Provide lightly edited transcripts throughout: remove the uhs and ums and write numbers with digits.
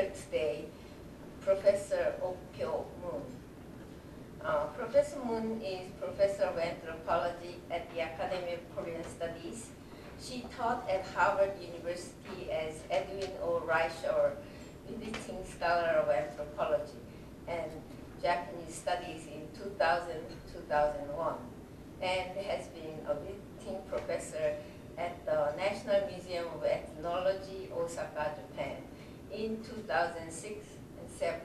speaker today, Professor Okpyo Moon. Professor Moon is Professor of Anthropology at the Academy of Korean Studies. She taught at Harvard University as Edwin O. Reischauer, visiting scholar of anthropology and Japanese studies in 2000-2001, and has been a visiting professor at the National Museum of Ethnology, Osaka, Japan, in 2006 and 2007.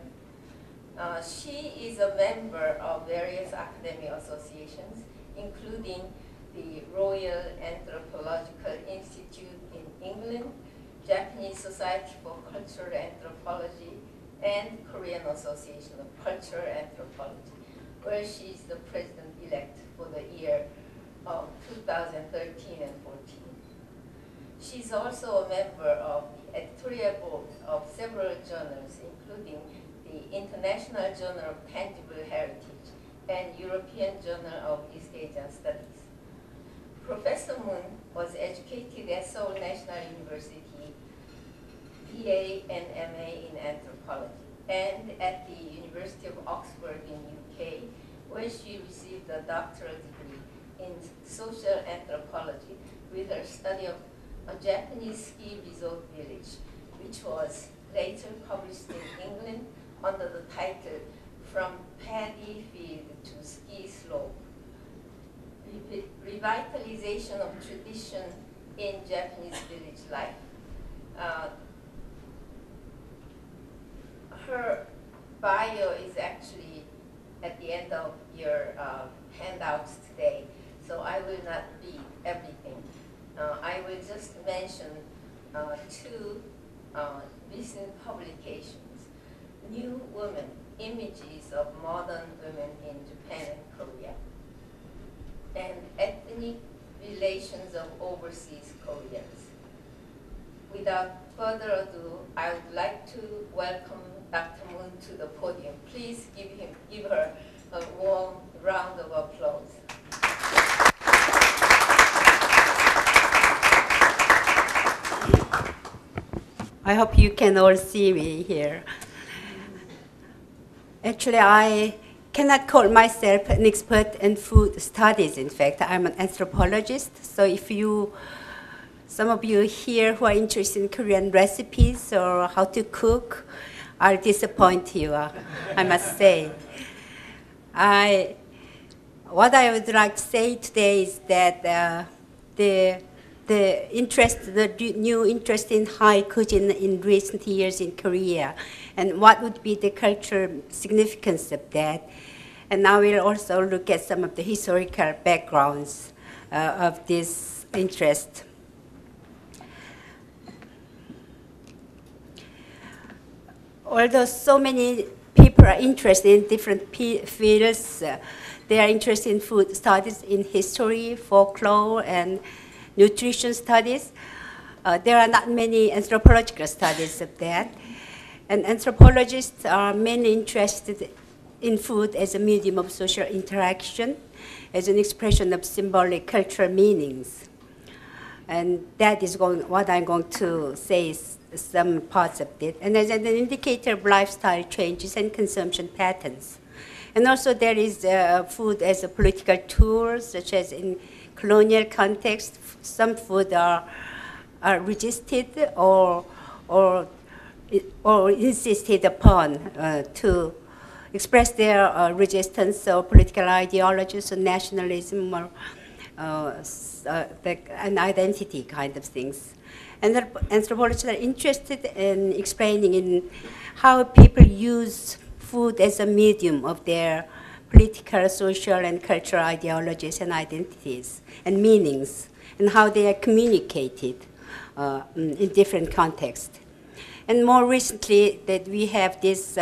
She is a member of various academic associations, including the Royal Anthropological Institute in England, Japanese Society for Cultural Anthropology, and Korean Association of Cultural Anthropology, where she is the president-elect for the year of 2013 and 14. She's also a member of the editorial board of several journals, including the International Journal of Tangible Heritage and European Journal of East Asian Studies. Professor Moon was educated at Seoul National University, BA and MA in anthropology, and at the University of Oxford in UK, where she received a doctoral degree in social anthropology with her study of a Japanese ski resort village, which was later published in England under the title From Paddy Field to Ski Slope, Revitalization of Tradition in Japanese Village Life. Her bio is actually at the end of your handouts today, so I will not read everything. I will just mention two recent publications. New Women, Images of Modern Women in Japan and Korea, and Ethnic Relations of Overseas Koreans. Without further ado, I would like to welcome Dr. Moon to the podium. Please give her a warm round of applause. I hope you can all see me here. Actually, I cannot call myself an expert in food studies. In fact, I'm an anthropologist. So if some of you here who are interested in Korean recipes or how to cook, I'll disappoint you, I must say. What I would like to say today is that the new interest in high cuisine in recent years in Korea, and what would be the cultural significance of that. And I will also look at some of the historical backgrounds of this interest. Although so many people are interested in different fields, they are interested in food studies, in history, folklore, and nutrition studies. There are not many anthropological studies of that. And anthropologists are mainly interested in food as a medium of social interaction, as an expression of symbolic cultural meanings. And that is what I'm going to say is some parts of it. And as an indicator of lifestyle changes and consumption patterns. And also there is food as a political tool, such as in colonial context, some food are resisted or insisted upon to express their resistance or political ideologies or nationalism or an identity kind of things. And anthropologists are interested in explaining in how people use food as a medium of their political, social, and cultural ideologies and identities and meanings, and how they are communicated in different contexts. And more recently, that we have this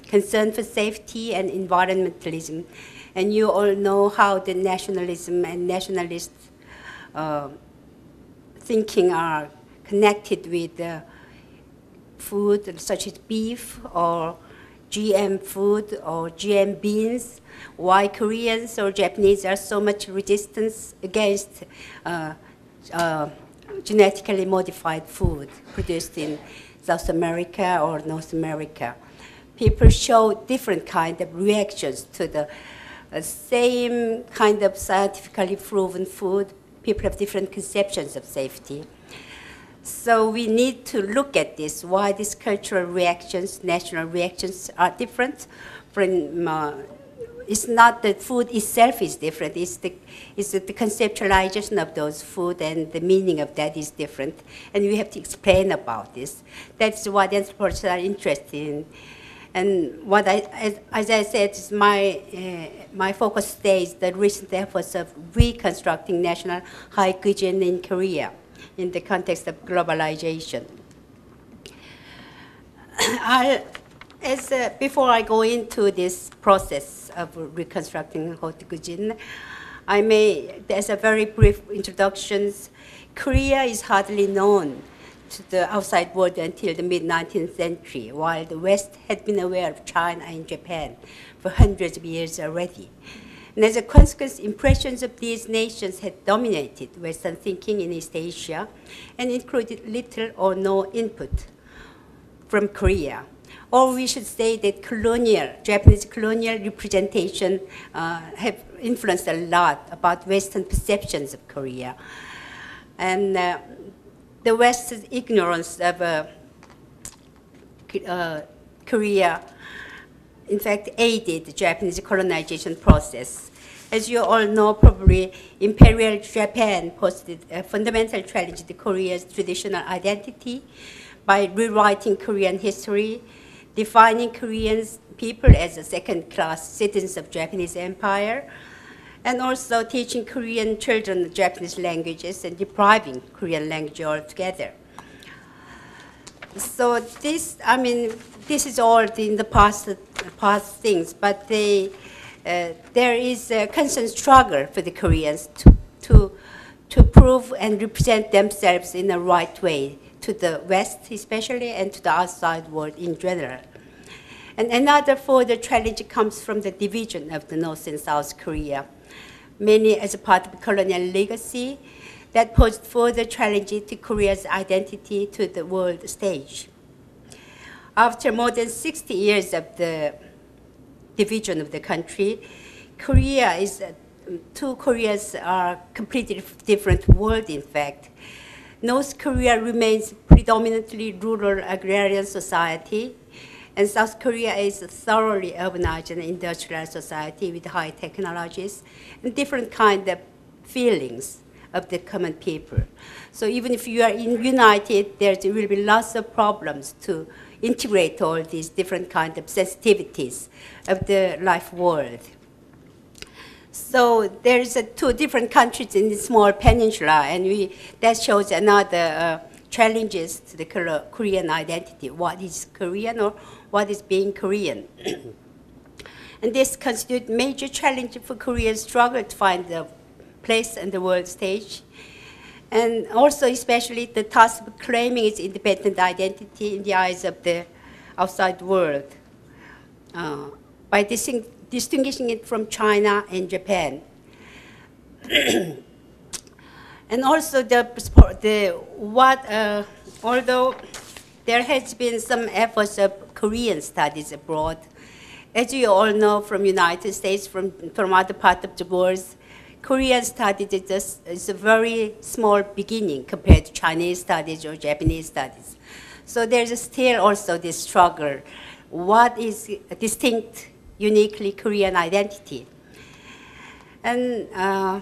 concern for safety and environmentalism. And you all know how the nationalism and nationalist thinking are connected with food such as beef or GM food or GM beans, why Koreans or Japanese are so much resistance against genetically modified food produced in South America or North America. People show different kind of reactions to the same kind of scientifically proven food. People have different conceptions of safety. So we need to look at this, why these cultural reactions, national reactions are different. It's not that food itself is different, it's the conceptualization of those food and the meaning of that is different. And we have to explain about this. That's what anthropologists are interested in. And what as I said, my focus today is the recent efforts of reconstructing national Haute Cuisine in Korea in the context of globalization. Before I go into this process of reconstructing Haute Cuisine, as a very brief introduction, Korea is hardly known to the outside world until the mid-19th century, while the West had been aware of China and Japan for hundreds of years already. And as a consequence, impressions of these nations had dominated Western thinking in East Asia and included little or no input from Korea. Or we should say that Japanese colonial representation have influenced a lot about Western perceptions of Korea. And the West's ignorance of Korea, in fact, aided the Japanese colonization process. As you all know, probably, Imperial Japan posed a fundamental challenge to Korea's traditional identity by rewriting Korean history, defining Korean people as a second-class citizens of Japanese empire, and also teaching Korean children Japanese languages and depriving Korean language altogether. So this is all in the past things, but there is a constant struggle for the Koreans to prove and represent themselves in the right way to the West especially and to the outside world in general. And another further challenge comes from the division of the North and South Korea, mainly as a part of colonial legacy that posed further challenges to Korea's identity to the world stage. After more than 60 years of the division of the country, two Koreas are completely different worlds, in fact. North Korea remains predominantly rural agrarian society, and South Korea is a thoroughly urbanized and industrial society with high technologies and different kind of feelings of the common people. So even if you are united, there will be lots of problems to integrate all these different kind of sensitivities of the life world. So there's two different countries in this small peninsula, and that shows another challenges to the Korean identity. What is Korean or what is being Korean? And this constitutes major challenge for Korea's struggle to find a place on the world stage. And also especially the task of claiming its independent identity in the eyes of the outside world by distinguishing it from China and Japan. And also although there has been some efforts of Korean studies abroad, as you all know from United States, from other parts of the world, Korean studies is a very small beginning compared to Chinese studies or Japanese studies. So there's still also this struggle. What is a distinct, uniquely Korean identity? And I'll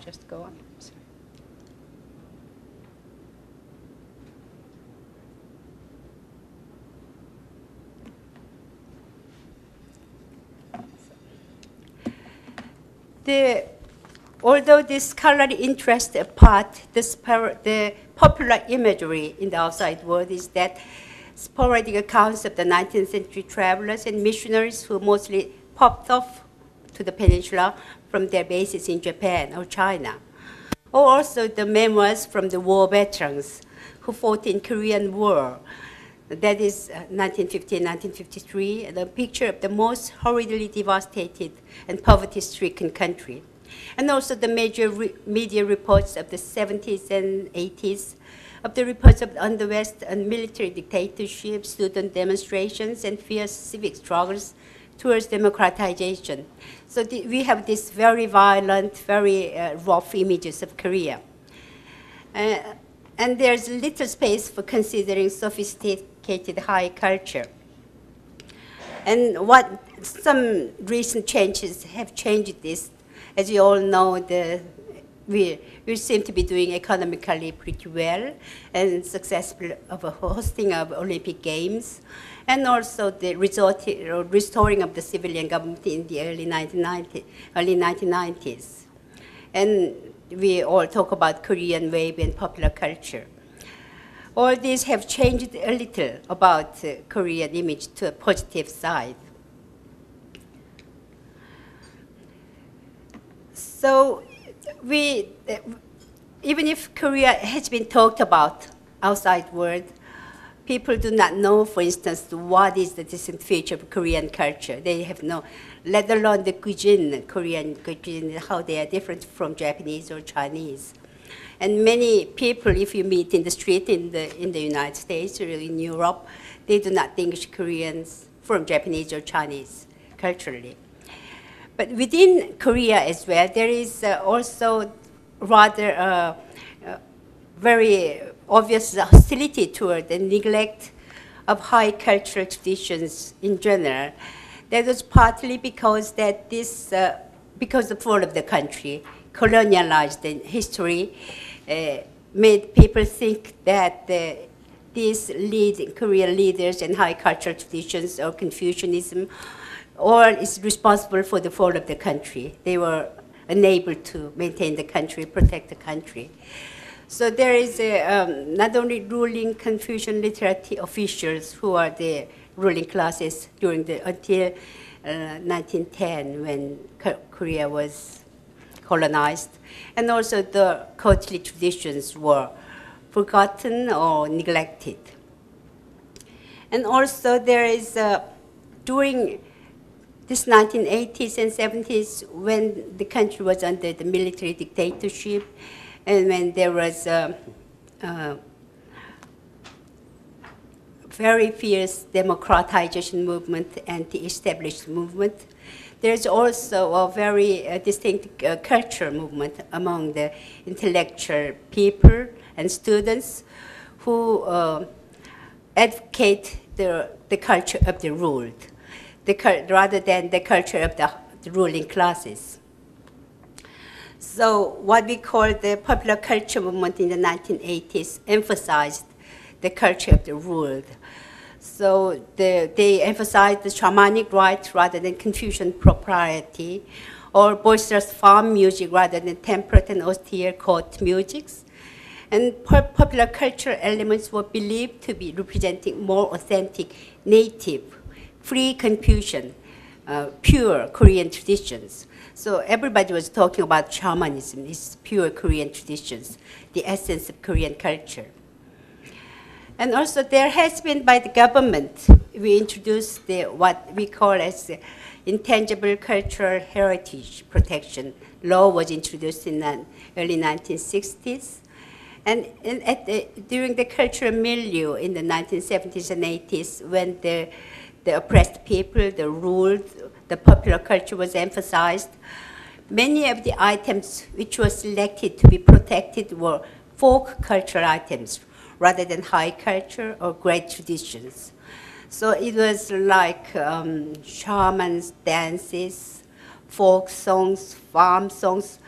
just go on. Sorry. Although this scholarly interest apart, the popular imagery in the outside world is that sporadic accounts of the 19th century travelers and missionaries who mostly popped off to the peninsula from their bases in Japan or China, or also the memoirs from the war veterans who fought in Korean War. That is 1950 and 1953, the picture of the most horribly devastated and poverty-stricken country. And also the major media reports of the 70s and 80s, of the reports of the West and military dictatorship, student demonstrations, and fierce civic struggles towards democratization. So we have these very violent, very rough images of Korea. And there's little space for considering sophisticated high culture. And what some recent changes have changed this. As you all know, we seem to be doing economically pretty well and successful of a hosting of Olympic Games, and also the restoring of the civilian government in the early 1990s. And we all talk about Korean wave and popular culture. All these have changed a little about Korean image to a positive side. So even if Korea has been talked about outside world, people do not know, for instance, what is the distinct feature of Korean culture. They have no, let alone the cuisine, Korean cuisine, how they are different from Japanese or Chinese. And many people, if you meet in the street in the United States or in Europe, they do not distinguish Koreans from Japanese or Chinese culturally. But within Korea as well, there is also rather very obvious hostility toward the neglect of high cultural traditions in general. That was partly because that because the fall of the country, colonialized in history, made people think that these Korean leaders and high cultural traditions or Confucianism all is responsible for the fall of the country. They were unable to maintain the country, protect the country. So there is not only ruling Confucian literary officials who are the ruling classes until 1910 when Korea was colonized, and also the courtly traditions were forgotten or neglected. And also there is, during this 1980s and 70s, when the country was under the military dictatorship, and when there was a very fierce democratization movement, anti-establishment movement, there's also a very distinct culture movement among the intellectual people and students who advocate the culture of the ruled, rather than the culture of the ruling classes. So what we call the popular culture movement in the 1980s emphasized the culture of the ruled. So they emphasized the shamanic rites rather than Confucian propriety, or boisterous farm music rather than temperate and austere court musics. And popular cultural elements were believed to be representing more authentic, native, free Confucian, pure Korean traditions. So everybody was talking about shamanism, these pure Korean traditions, the essence of Korean culture. And also there has been by the government, we introduced what we call as the intangible cultural heritage protection. Law was introduced in the early 1960s. And during the cultural milieu in the 1970s and 80s, when the oppressed people, the ruled, the popular culture was emphasized, many of the items which were selected to be protected were folk cultural items rather than high culture or great traditions. So it was like shamans, dances, folk songs, farm songs.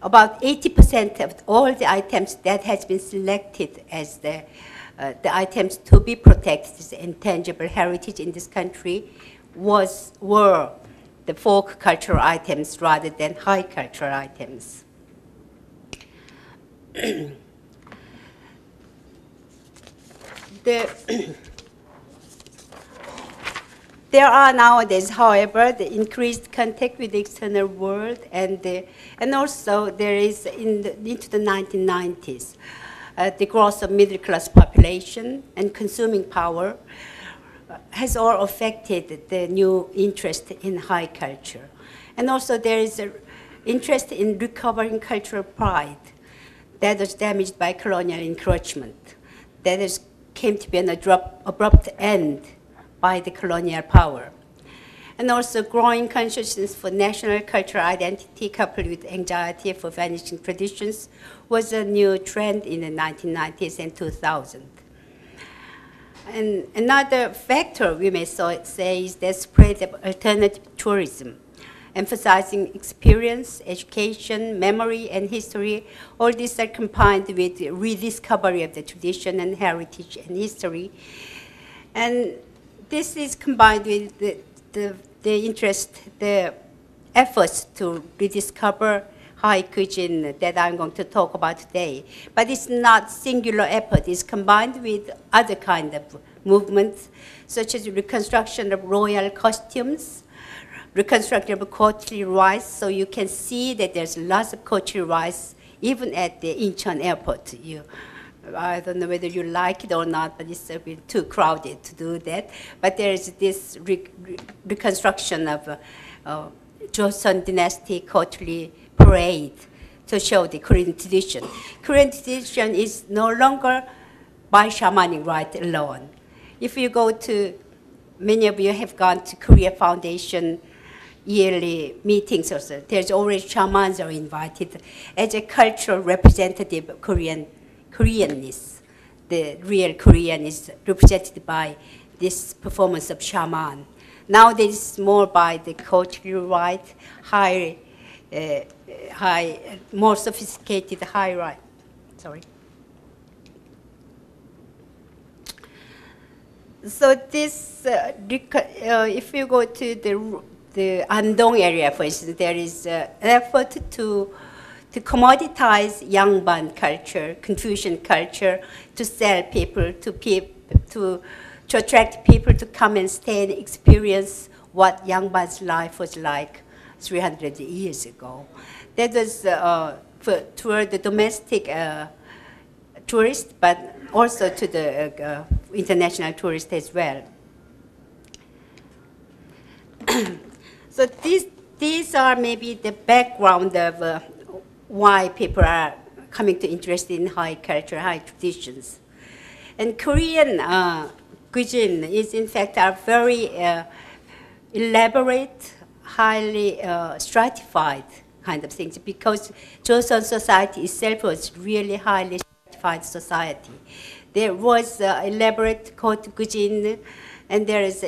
About 80% of all the items that has been selected as the items to be protected as intangible heritage in this country were the folk cultural items rather than high cultural items. There are nowadays, however, the increased contact with the external world, and also there is into the 1990s, the growth of middle-class population and consuming power has all affected the new interest in high culture. And also there is an interest in recovering cultural pride that was damaged by colonial encroachment. That came to be an abrupt end by the colonial power. And also growing consciousness for national cultural identity coupled with anxiety for vanishing traditions was a new trend in the 1990s and 2000s. And another factor we may say is the spread of alternative tourism, emphasizing experience, education, memory, and history. All these are combined with rediscovery of the tradition and heritage and history. And this is combined with the interest, the efforts to rediscover high cuisine that I'm going to talk about today. But it's not singular effort. It's combined with other kind of movements, such as reconstruction of royal costumes, reconstruction of courtly rice. So you can see that there's lots of courtly rice, even at the Incheon airport. I don't know whether you like it or not, but it's a bit too crowded to do that. But there is this reconstruction of Joseon dynasty courtly parade to show the Korean tradition. Korean tradition is no longer by shamanic rite alone. If you go to, many of you have gone to Korea Foundation yearly meetings also, there's always shamans are invited as a cultural representative of Koreanness. The real Korean is represented by this performance of shaman. Nowadays, it's more by the cultural rite, more sophisticated high rite. Sorry. So this, if you go to the Andong area, for instance, there is an effort to commoditize Yangban culture, Confucian culture, to sell people, to attract people to come and stay and experience what Yangban's life was like 300 years ago. That was toward the domestic tourists, but also to the international tourists as well. So these are maybe the background of why people are coming to interest in high culture, high traditions. And Korean cuisine is in fact a very elaborate, highly stratified kind of things, because Joseon society itself was really highly stratified society. There was elaborate court cuisine, and there is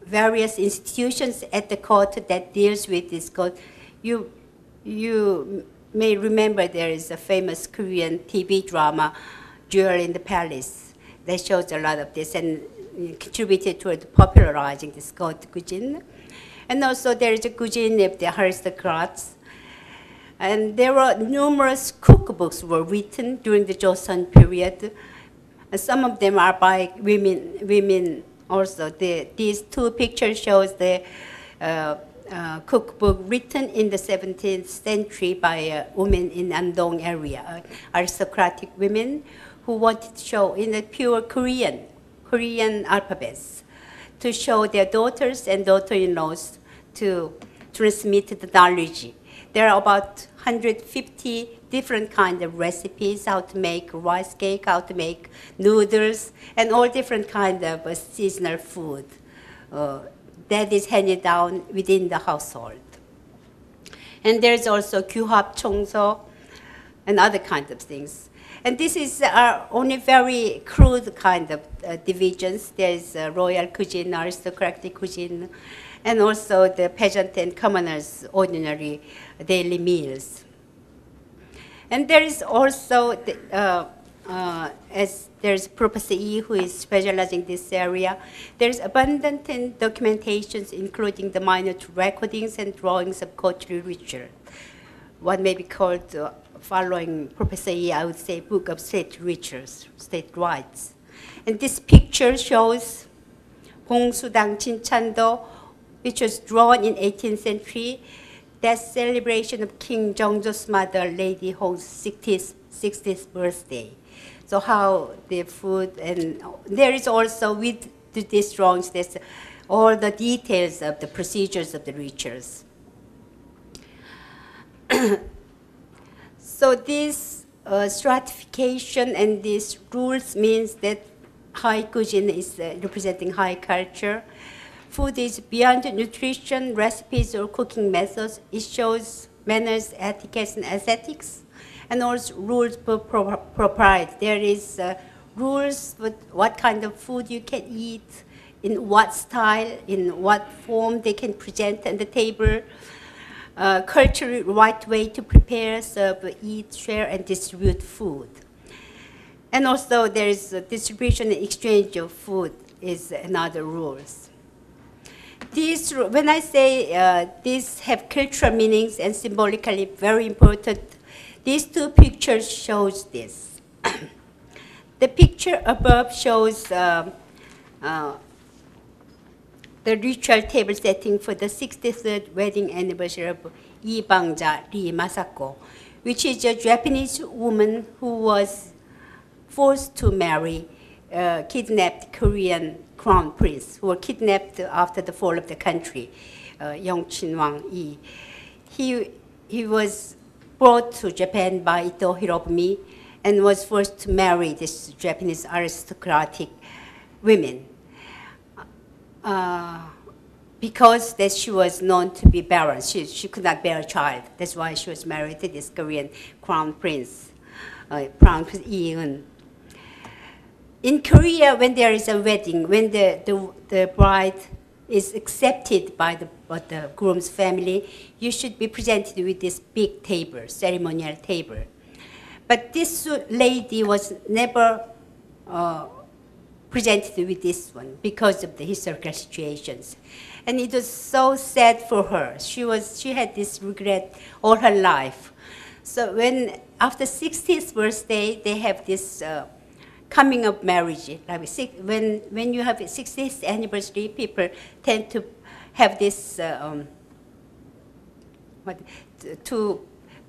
various institutions at the court that deals with this court. You may remember there is a famous Korean TV drama, Jewel in the Palace, that shows a lot of this and contributed toward popularizing this court cuisine. And also there is a cuisine of the aristocrats. And there were numerous cookbooks were written during the Joseon period. And some of them are by women also. These two pictures shows the cookbook written in the 17th century by women in Andong area, aristocratic women who wanted to show in the pure Korean alphabets, to show their daughters and daughter-in-laws to transmit the knowledge. There are about 150 different kinds of recipes, how to make rice cake, how to make noodles, and all different kinds of seasonal food that is handed down within the household. And there's also gyuhap chongso and other kinds of things. And this is only very crude kind of divisions. There's royal cuisine, aristocratic cuisine, and also the peasant and commoners' ordinary daily meals. And there is also, as there's Professor Yi who is specializing in this area, there's abundant documentations, including the minor recordings and drawings of cultural ritual. What may be called, following Professor Yi, I would say, book of state rituals, state rites. And this picture shows Gongsudang Chinchando, which was drawn in 18th century. That's celebration of King Jeongjo's mother, Lady Hong's 60th birthday. So how the food, and there is also with these drawings, there's all the details of the procedures of the rituals. So this stratification and these rules means that high cuisine is representing high culture. Food is beyond nutrition, recipes, or cooking methods. It shows manners, etiquette, and aesthetics, and also rules for propriety. There is rules with what kind of food you can eat, in what style, in what form they can present on the table, culturally right way to prepare, serve, eat, share, and distribute food. And also there is distribution and exchange of food is another rules. These, when I say these have cultural meanings and symbolically very important, these two pictures shows this. The picture above shows the ritual table setting for the 63rd wedding anniversary of Lee Bangja Lee Masako, which is a Japanese woman who was forced to marry a kidnapped Korean crown prince, who were kidnapped after the fall of the country, Yongchin Wang Yi. He was brought to Japan by Ito Hirobumi and was forced to marry this Japanese aristocratic women. Because that she was known to be barren. She could not bear a child. That's why she was married to this Korean crown prince, Crown Prince Lee-eun. In Korea, when there is a wedding, when the bride is accepted by the groom's family, you should be presented with this big table, ceremonial table. But this lady was never presented with this one because of the historical situations. And it was so sad for her. She had this regret all her life. So when, after 60th birthday, they have this coming of marriage. Like when you have a 60th anniversary, people tend to have this, to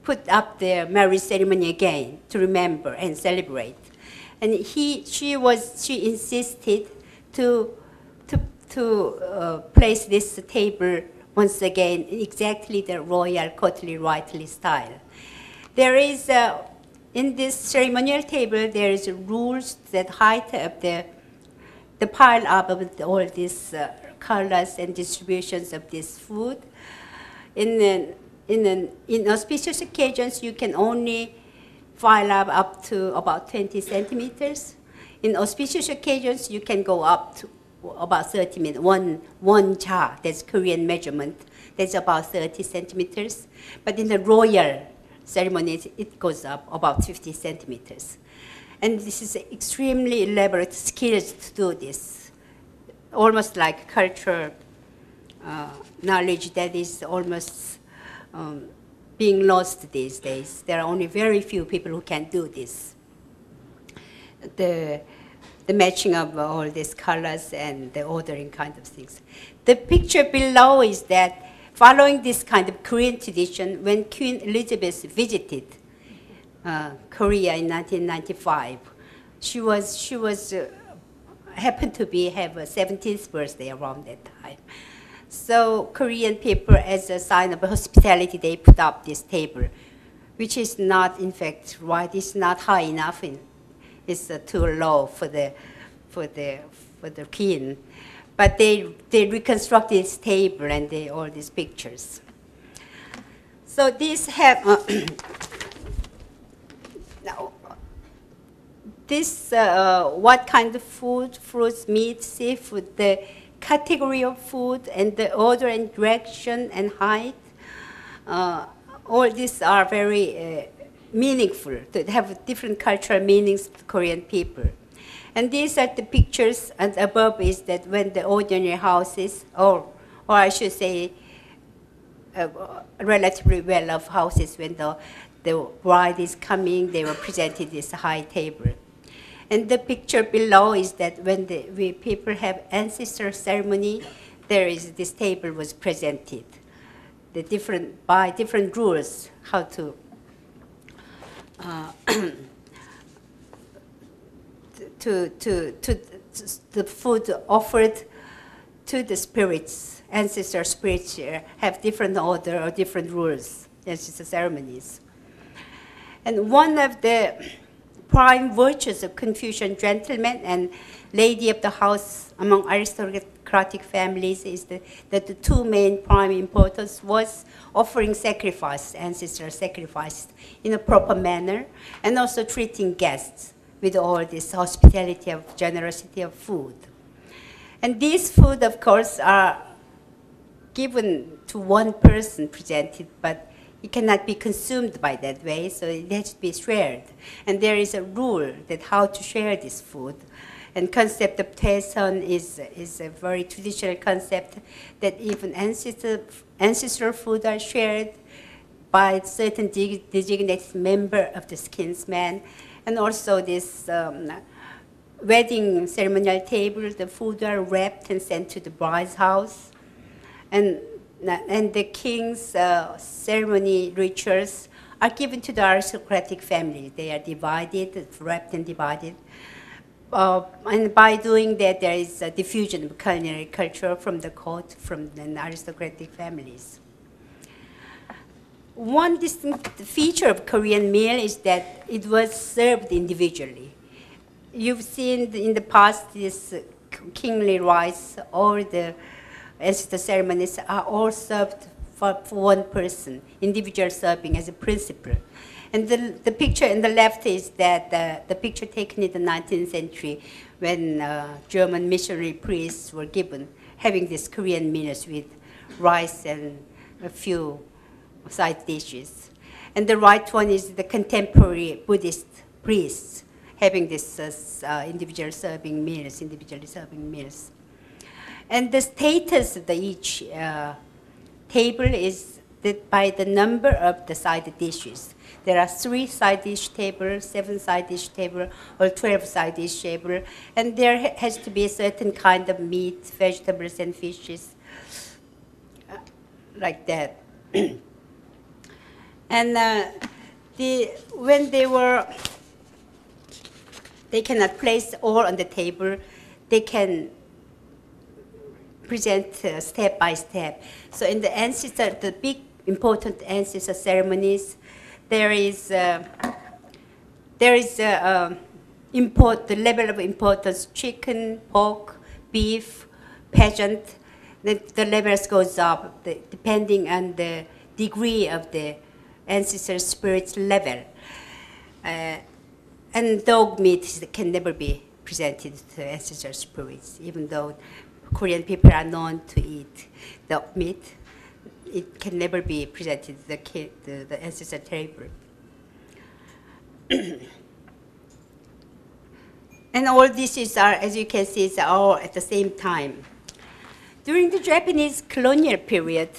put up their marriage ceremony again, to remember and celebrate. And she insisted to place this table once again in exactly the royal courtly rightly style. There is, in this ceremonial table, there is rules that height of the pile up of all these colors and distributions of this food. In auspicious occasions, you can only file up to about 20 centimeters. In auspicious occasions, you can go up to about 30 meters. One cha, that's Korean measurement, that's about 30 centimeters. But in the royal ceremonies, it goes up about 50 centimeters. And this is extremely elaborate skills to do this, almost like cultural knowledge that is almost being lost these days. There are only very few people who can do this. The matching of all these colors and the ordering kind of things. The picture below is that following this kind of Korean tradition, when Queen Elizabeth visited Korea in 1995, she happened to have a 70th birthday around that time. So Korean people, as a sign of hospitality, they put up this table, which is not, in fact, right. It's not high enough. It's too low for the queen. But they reconstructed this table and all these pictures. So these have now, this what kind of food, fruits, meat, seafood, the category of food and the order and direction and height. All these are very meaningful, to have different cultural meanings to Korean people. And these are the pictures, and above is that when the ordinary houses, or I should say, relatively well-off houses, when the bride is coming, they were presented this high table. And the picture below is that when people have ancestor ceremony, this table was presented. By different rules, how to to the food offered to the spirits, ancestor spirits have different order or different rules, ancestor ceremonies. And one of the prime virtues of Confucian gentlemen and lady of the house among aristocratic families is that the two main prime importance was offering sacrifice, ancestor sacrifice, in a proper manner, and also treating guests with all this hospitality of generosity of food. And these food, of course, are given to one person presented, but it cannot be consumed by that way, so it has to be shared. And there is a rule that how to share this food. And concept of Taeson is a very traditional concept that even ancestral food are shared by certain designated member of the kinsman. And also this wedding ceremonial table, the food are wrapped and sent to the bride's house. And the king's ceremony rituals are given to the aristocratic family. They are divided, wrapped and divided. And by doing that, there is a diffusion of culinary culture from the court, from the aristocratic families. One distinct feature of Korean meal is that it was served individually. You've seen in the past this kingly rice or the ancestor ceremonies are all served for one person, individual serving as a principle. And the picture on the left is that the picture taken in the 19th century when German missionary priests were given, having these Korean meals with rice and a few side dishes. And the right one is the contemporary Buddhist priests having this individually serving meals. And the status of each table is that by the number of the side dishes. There are 3 side dish tables, 7 side dish tables, or 12 side dish tables. And there has to be a certain kind of meat, vegetables, and fishes, like that. And when they cannot place all on the table, they can present step by step. So in the big important ancestor ceremonies, the level of importance: chicken, pork, beef, pageant. The levels goes up depending on the degree of the ancestor spirit's level. And dog meat can never be presented to ancestor spirits, even though Korean people are known to eat dog meat. It can never be presented to the ancestor table. And all dishes are, as you can see, are all at the same time. During the Japanese colonial period,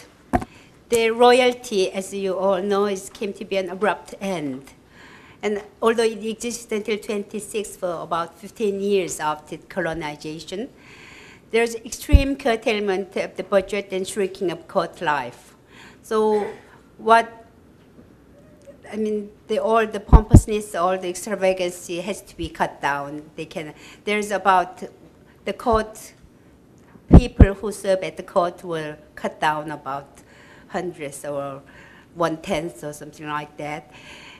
the royalty, as you all know, came to be an abrupt end. And although it existed until 26 for about 15 years after colonization, there's extreme curtailment of the budget and shrinking of court life. So all the pompousness, all the extravagancy has to be cut down. There's about the court, people who serve at the court will cut down about hundreds or 1/10 or something like that.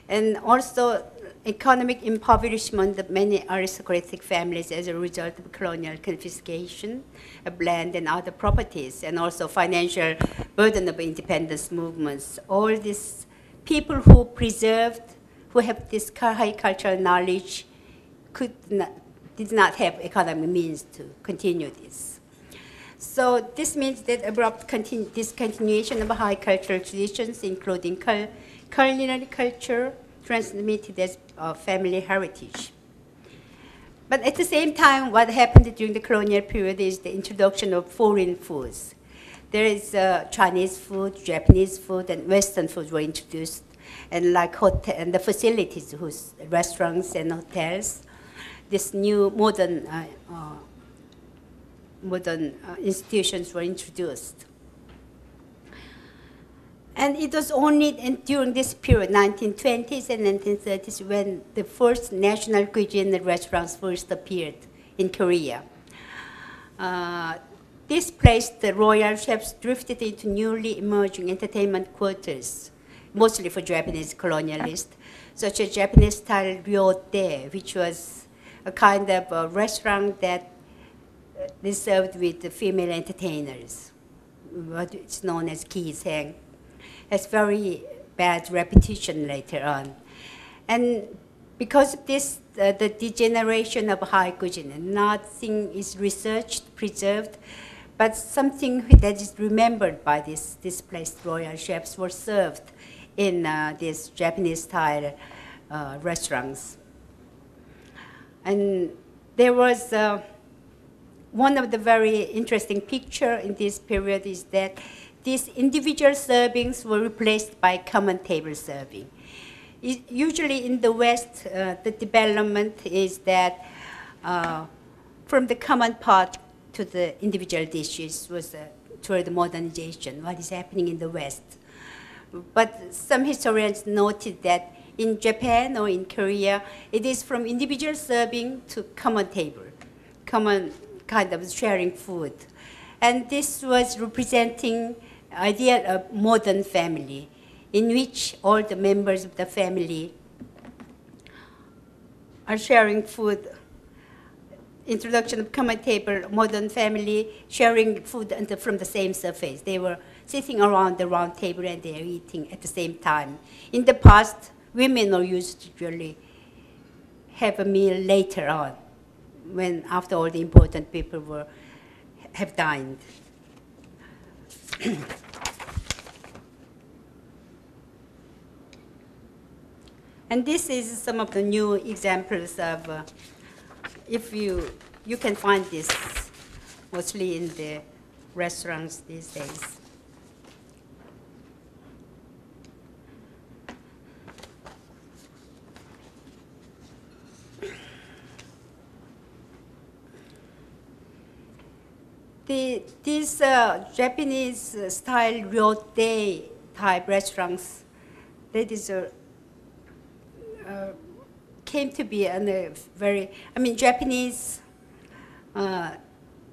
And also economic impoverishment of many aristocratic families as a result of colonial confiscation of land and other properties, and also financial burden of independence movements. All these people who have this high cultural knowledge did not have economic means to continue this. So this means that abrupt discontinuation of high cultural traditions, including culinary culture, transmitted as family heritage. But at the same time, what happened during the colonial period is the introduction of foreign foods. There is Chinese food, Japanese food, and Western food were introduced, and like and the facilities, whose restaurants and hotels, this new modern institutions were introduced. And it was only during this period, 1920s and 1930s, when the first national cuisine restaurants first appeared in Korea. This place, the royal chefs drifted into newly emerging entertainment quarters, mostly for Japanese colonialists, such as Japanese-style ryote, which was a kind of a restaurant that is served with the female entertainers, what is known as giseng. Has very bad reputation later on. And because of this, the degeneration of high cuisine, nothing is researched, preserved, but something that is remembered by this displaced royal chefs were served in these Japanese-style restaurants. And there was one of the very interesting picture in this period is that these individual servings were replaced by common table serving. Usually in the West, the development is that from the common pot to the individual dishes was toward the modernization, what is happening in the West. But some historians noted that in Japan or in Korea, it is from individual serving to common table, common kind of sharing food. And this was representing ideal of modern family, in which all the members of the family are sharing food. Introduction of common table, modern family sharing food from the same surface. They were sitting around the round table and they are eating at the same time. In the past, women were usually have a meal later on, when after all the important people have dined. And this is some of the new examples of, if you can find this mostly in the restaurants these days. These Japanese style ryote type restaurants, that is came to be a very, Japanese,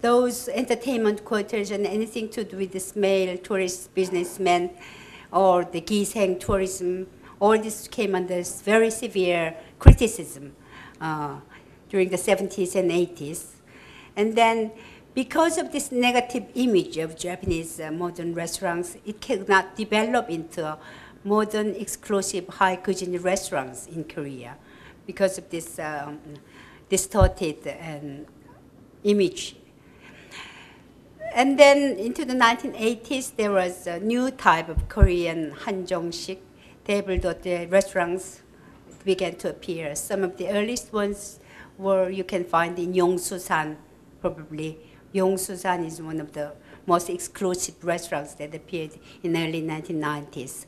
those entertainment quarters and anything to do with this male tourist businessmen or the giseng tourism, all this came under very severe criticism during the 70s and 80s. And then because of this negative image of Japanese modern restaurants, it could not develop into modern exclusive high cuisine restaurants in Korea because of this distorted image. And then into the 1980s, there was a new type of Korean 한정식 table d'hôte restaurants began to appear. Some of the earliest ones were you can find in Yongsusan, probably. Yongsusan is one of the most exclusive restaurants that appeared in the early 1990s.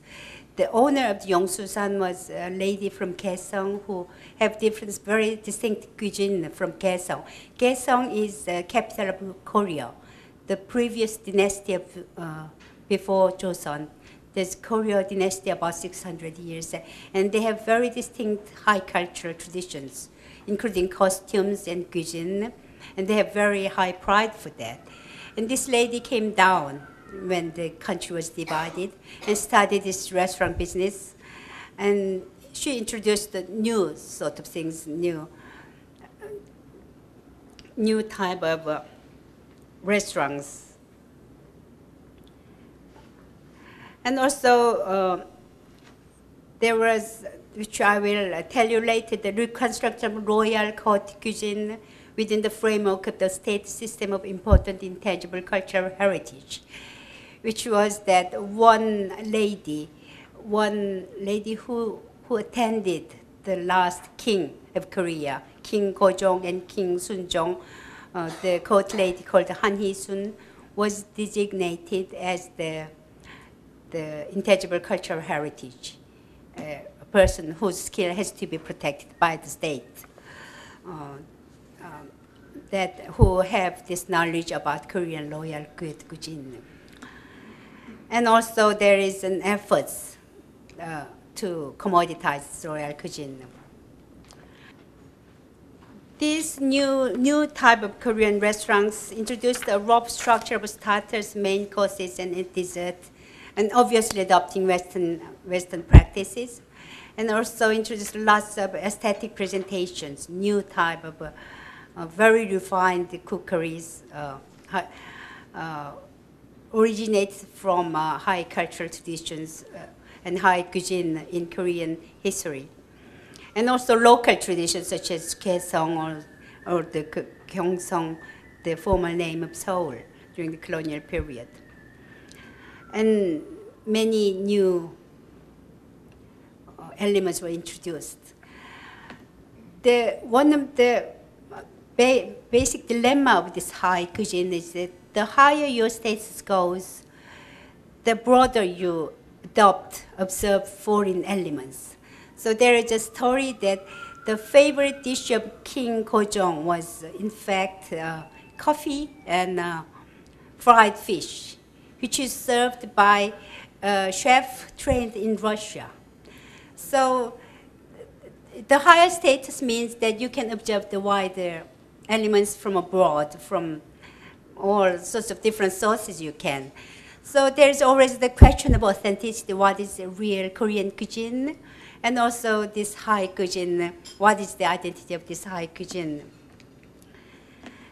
The owner of the Yongsusan was a lady from Kaesong who have different, very distinct cuisine from Kaesong. Kaesong is the capital of Korea, the previous dynasty of before Joseon. There's Korea dynasty about 600 years, and they have very distinct high cultural traditions, including costumes and cuisine, and they have very high pride for that. And this lady came down when the country was divided and started this restaurant business, and she introduced the new sort of things, new type of restaurants. And also, there was, which I will tell you later, the reconstruction of royal Haute Cuisine within the framework of the state system of important intangible cultural heritage, which was that one lady who attended the last king of Korea, King Gojong and King Sunjong, the court lady called Han Hee-sun, was designated as the intangible cultural heritage, a person whose skill has to be protected by the state, who have this knowledge about Korean royal cuisine. And also there is an effort to commoditize royal cuisine. These new type of Korean restaurants introduced a rough structure of starters, main courses, and dessert, and obviously adopting Western practices, and also introduced lots of aesthetic presentations, new type of very refined cookeries, originates from high cultural traditions and high cuisine in Korean history. And also local traditions such as Kaesong or the Gyeongsong, the former name of Seoul during the colonial period. And many new elements were introduced. One of the basic dilemma of this high cuisine is that the higher your status goes, the broader you observe foreign elements. So there is a story that the favorite dish of King Gojong was, in fact, coffee and fried fish, which is served by a chef trained in Russia. So the higher status means that you can observe the wider elements from abroad, from all sorts of different sources you can. So there's always the question of authenticity, what is a real Korean cuisine? And also this high cuisine, what is the identity of this high cuisine?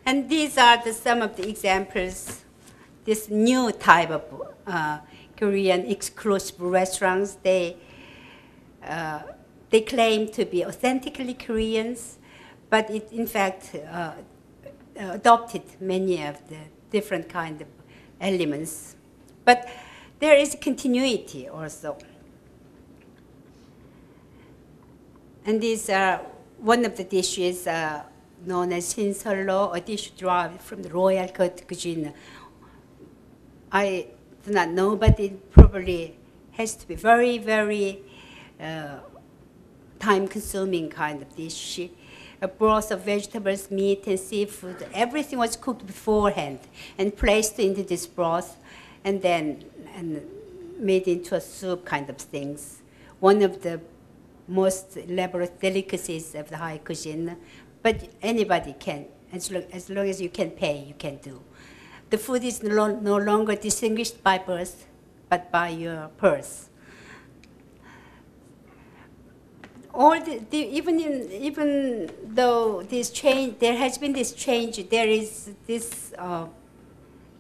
And these are some of the examples, this new type of Korean exclusive restaurants. They claim to be authentically Koreans, but it in fact adopted many of the different kind of elements. But there is continuity also. And these are one of the dishes known as Sinsollo, a dish derived from the royal Haute Cuisine. I do not know, but it probably has to be very, very time-consuming kind of dish. A broth of vegetables, meat, and seafood. Everything was cooked beforehand and placed into this broth, and then made into a soup kind of things. One of the most elaborate delicacies of the high cuisine, but anybody can, as long as you can pay, you can do. The food is no longer distinguished by birth, but by your purse. Even though this change, there has been this change, there is this,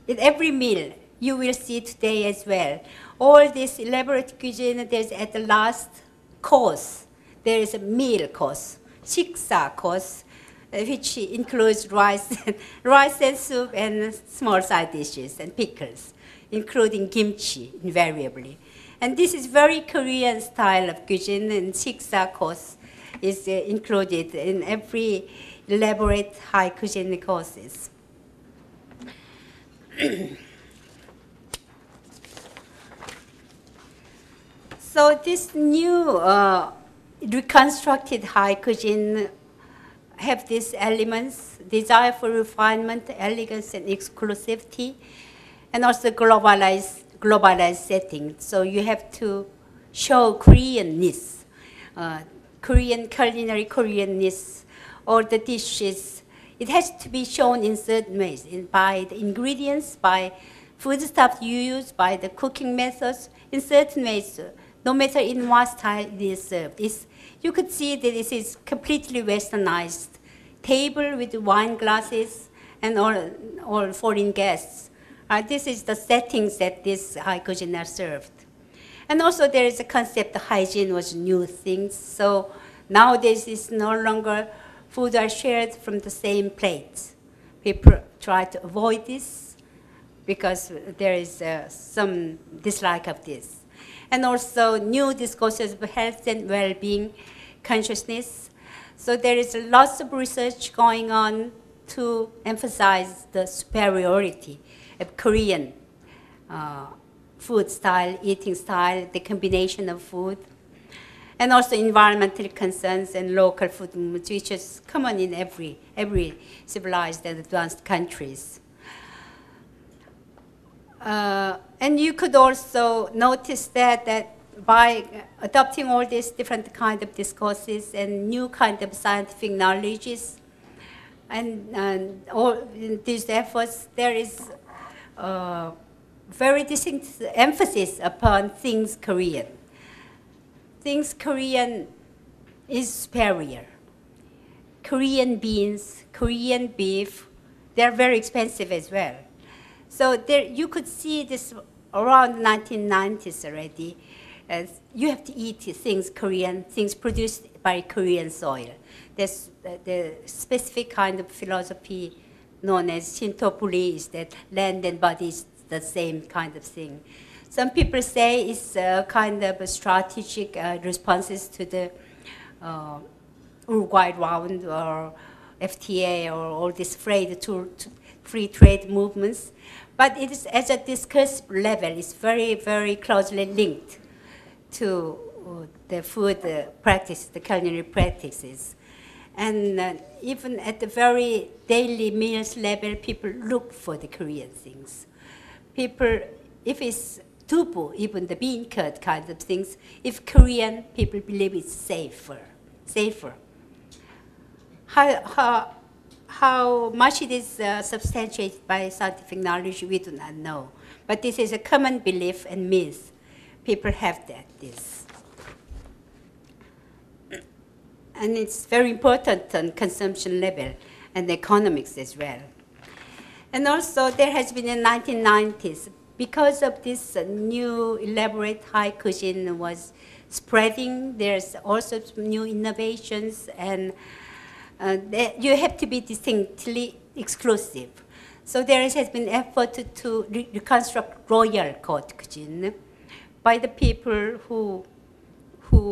in every meal, you will see today as well. All this elaborate cuisine, there's at the last course, there is a meal course, 식사 course, which includes rice and soup and small side dishes and pickles, including kimchi invariably. And this is very Korean style of cuisine, and 식사 course is included in every elaborate high cuisine courses. So this new reconstructed high cuisine have these elements: desire for refinement, elegance, and exclusivity, and also globalized setting. So you have to show Koreanness, Korean culinary Koreanness, or the dishes. It has to be shown in certain ways, by the ingredients, by foodstuffs you use, by the cooking methods, in certain ways. No matter in what style it is served. You could see that this is completely westernized. Table with wine glasses and all foreign guests. This is the settings that this high cuisine are served. And also there is a concept that hygiene was new things. So nowadays it's no longer food are shared from the same plate. People try to avoid this because there is some dislike of this. And also new discourses of health and well-being consciousness. So there is lots of research going on to emphasize the superiority of Korean food style, eating style, the combination of food, and also environmental concerns and local food movements, which is common in every civilized and advanced countries. And you could also notice that by adopting all these different kind of discourses and new kind of scientific knowledges, and all these efforts, there is very distinct emphasis upon things Korean. Things Korean is superior. Korean beans, Korean beef, they're very expensive as well. So there, you could see this around the 1990s already. As you have to eat things Korean, things produced by Korean soil. There's the specific kind of philosophy known as Shinto belief is that land and body is the same kind of thing. Some people say it's a kind of a strategic responses to the Uruguay round or FTA or all these free trade movements. But it is, as a discourse level, it's very, very closely linked to the food practice, the culinary practices. And even at the very daily meals level, people look for the Korean things. People, if it's tubu, even the bean curd kind of things, if Korean, people believe it's safer. How much it is substantiated by scientific knowledge, we do not know. But this is a common belief and myth. People have this. And it's very important on consumption level and economics as well. And also there has been in the 1990s, because of this new elaborate high cuisine was spreading, there's also new innovations, and you have to be distinctly exclusive. So there has been effort to reconstruct royal court cuisine by the people who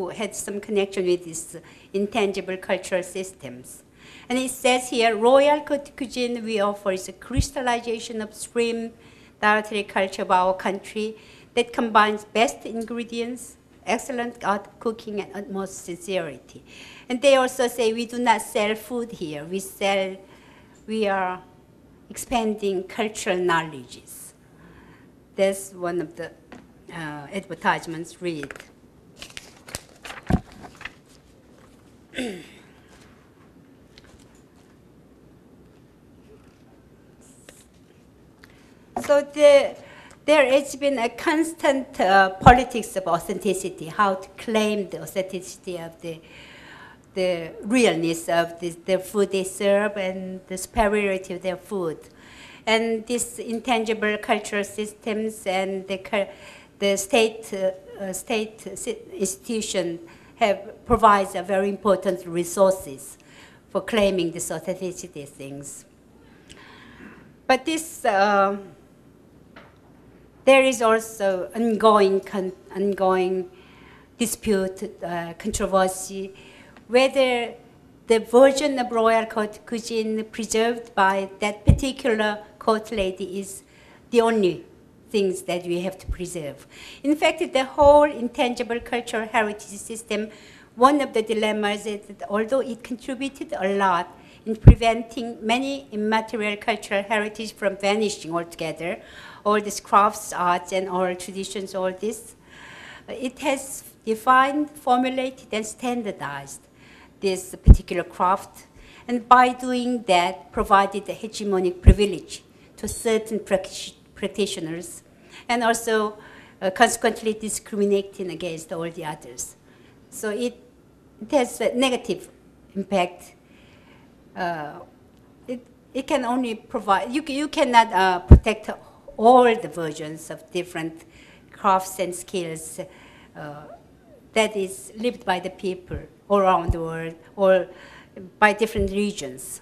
had some connection with these intangible cultural systems. And it says here, royal court cuisine we offer is a crystallization of stream dietary culture of our country that combines best ingredients, excellent art of cooking, and utmost sincerity. And they also say we do not sell food here. We are expanding cultural knowledges. That's one of the advertisements read. So there has been a constant politics of authenticity, how to claim the authenticity of the realness of the food they serve and the superiority of their food. And these intangible cultural systems and the state institution provides a very important resources for claiming this authenticity things. But this, there is also ongoing dispute, controversy, whether the version of royal court cuisine preserved by that particular court lady is the only things that we have to preserve. In fact, the whole intangible cultural heritage system, one of the dilemmas is that although it contributed a lot in preventing many immaterial cultural heritage from vanishing altogether, all these crafts, arts, and oral traditions, all this, it has defined, formulated, and standardized this particular craft, and by doing that, provided a hegemonic privilege to certain practitioners, and also consequently discriminating against all the others. So it has a negative impact. It can only provide, you cannot protect all the versions of different crafts and skills that is lived by the people all around the world or by different regions.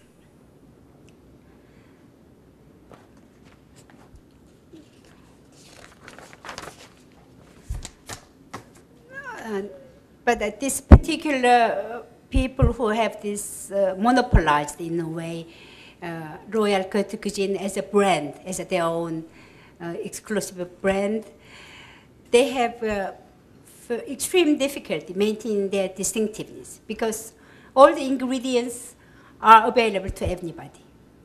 But this particular people who have this monopolized in a way royal Haute Cuisine as a brand, as their own exclusive brand, they have extreme difficulty maintaining their distinctiveness because all the ingredients are available to everybody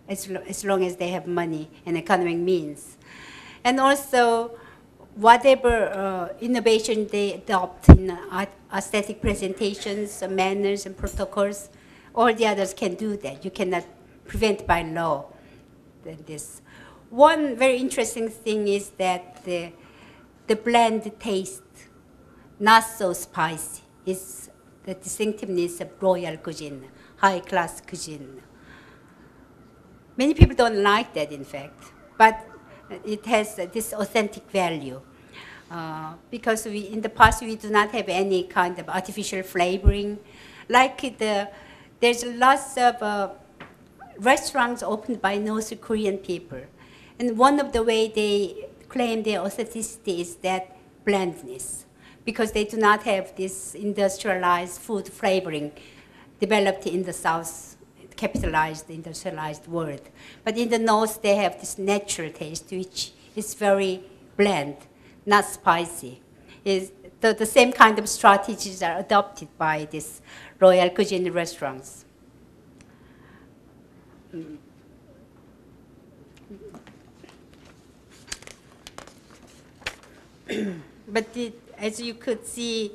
as long as they have money and economic means. And also, whatever innovation they adopt in aesthetic presentations, manners, and protocols, all the others can do that. You cannot prevent by law this. One very interesting thing is that the bland taste, not so spicy, is the distinctiveness of royal cuisine, high-class cuisine. Many people don't like that, in fact, but it has this authentic value. Because in the past we do not have any kind of artificial flavoring. Like there's lots of restaurants opened by North Korean people. And one of the way they claim their authenticity is that blandness, because they do not have this industrialized food flavoring developed in the South, capitalized, industrialized world. But in the North, they have this natural taste, which is very bland, not spicy. The same kind of strategies are adopted by these royal cuisine restaurants. But as you could see,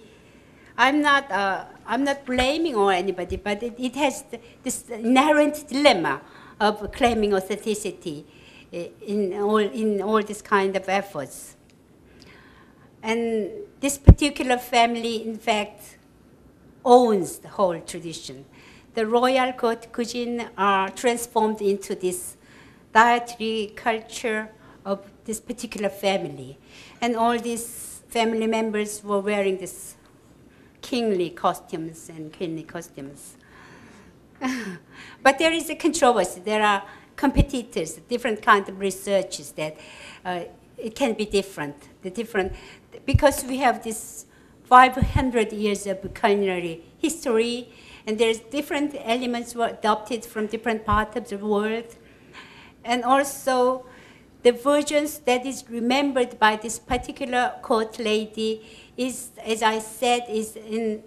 I'm not blaming or anybody, but it has this inherent dilemma of claiming authenticity in all this kind of efforts. And this particular family, in fact, owns the whole tradition. The royal Haute Cuisine are transformed into this dietary culture of this particular family. And all these family members were wearing this kingly costumes and queenly costumes. But there is a controversy. There are competitors, different kinds of researches that it can be different. Because we have this 500 years of culinary history, and there's different elements were adopted from different parts of the world. And also, the versions that is remembered by this particular court lady is, as I said, is in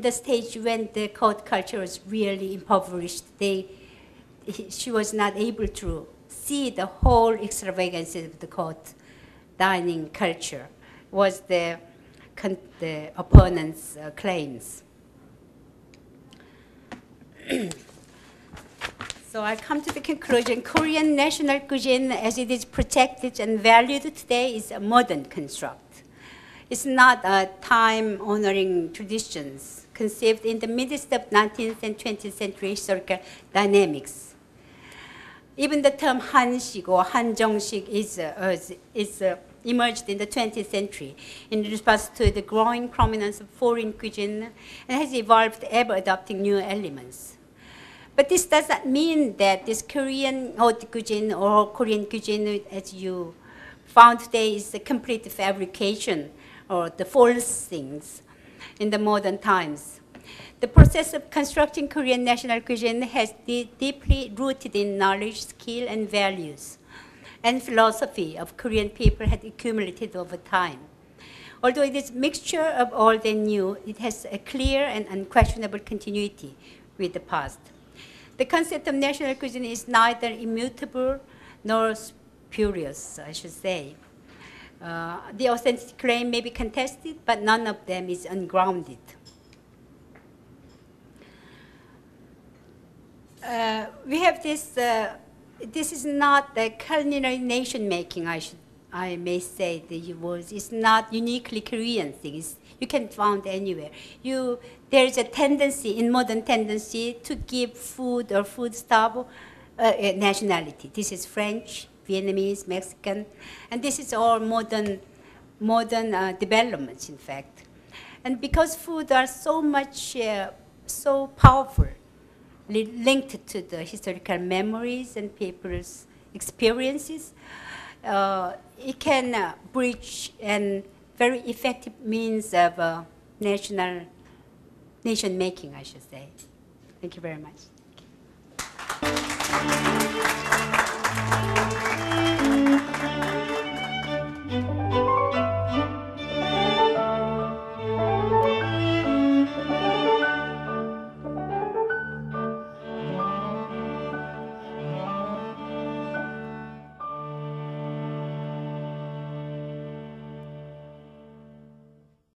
the stage when the court culture was really impoverished. She was not able to see the whole extravagance of the court dining culture, was the opponent's claims. So I come to the conclusion, Korean national cuisine, as it is protected and valued today, is a modern construct. It's not a time-honoring traditions conceived in the midst of 19th and 20th century historical dynamics. Even the term Hanshik or Hanjeongshik is emerged in the 20th century in response to the growing prominence of foreign cuisine and has evolved ever adopting new elements. But this does not mean that this Korean haute cuisine or Korean cuisine, as you found today, is a complete fabrication or the false things in the modern times. The process of constructing Korean national cuisine has deeply rooted in knowledge, skill, and values, and philosophy of Korean people had accumulated over time. Although it is a mixture of old and new, it has a clear and unquestionable continuity with the past. The concept of national cuisine is neither immutable nor spurious, I should say. The authentic claim may be contested, but none of them is ungrounded. We have this, this is not the culinary nation making, I may say the words. It's not uniquely Korean things. You can find anywhere. There is a tendency, in modern tendency, to give food or food stuff nationality. This is French, Vietnamese, Mexican, and this is all modern developments, in fact. And because food are so much, so powerful, linked to the historical memories and people's experiences, it can bridge and very effective means of nation making, I should say. Thank you very much.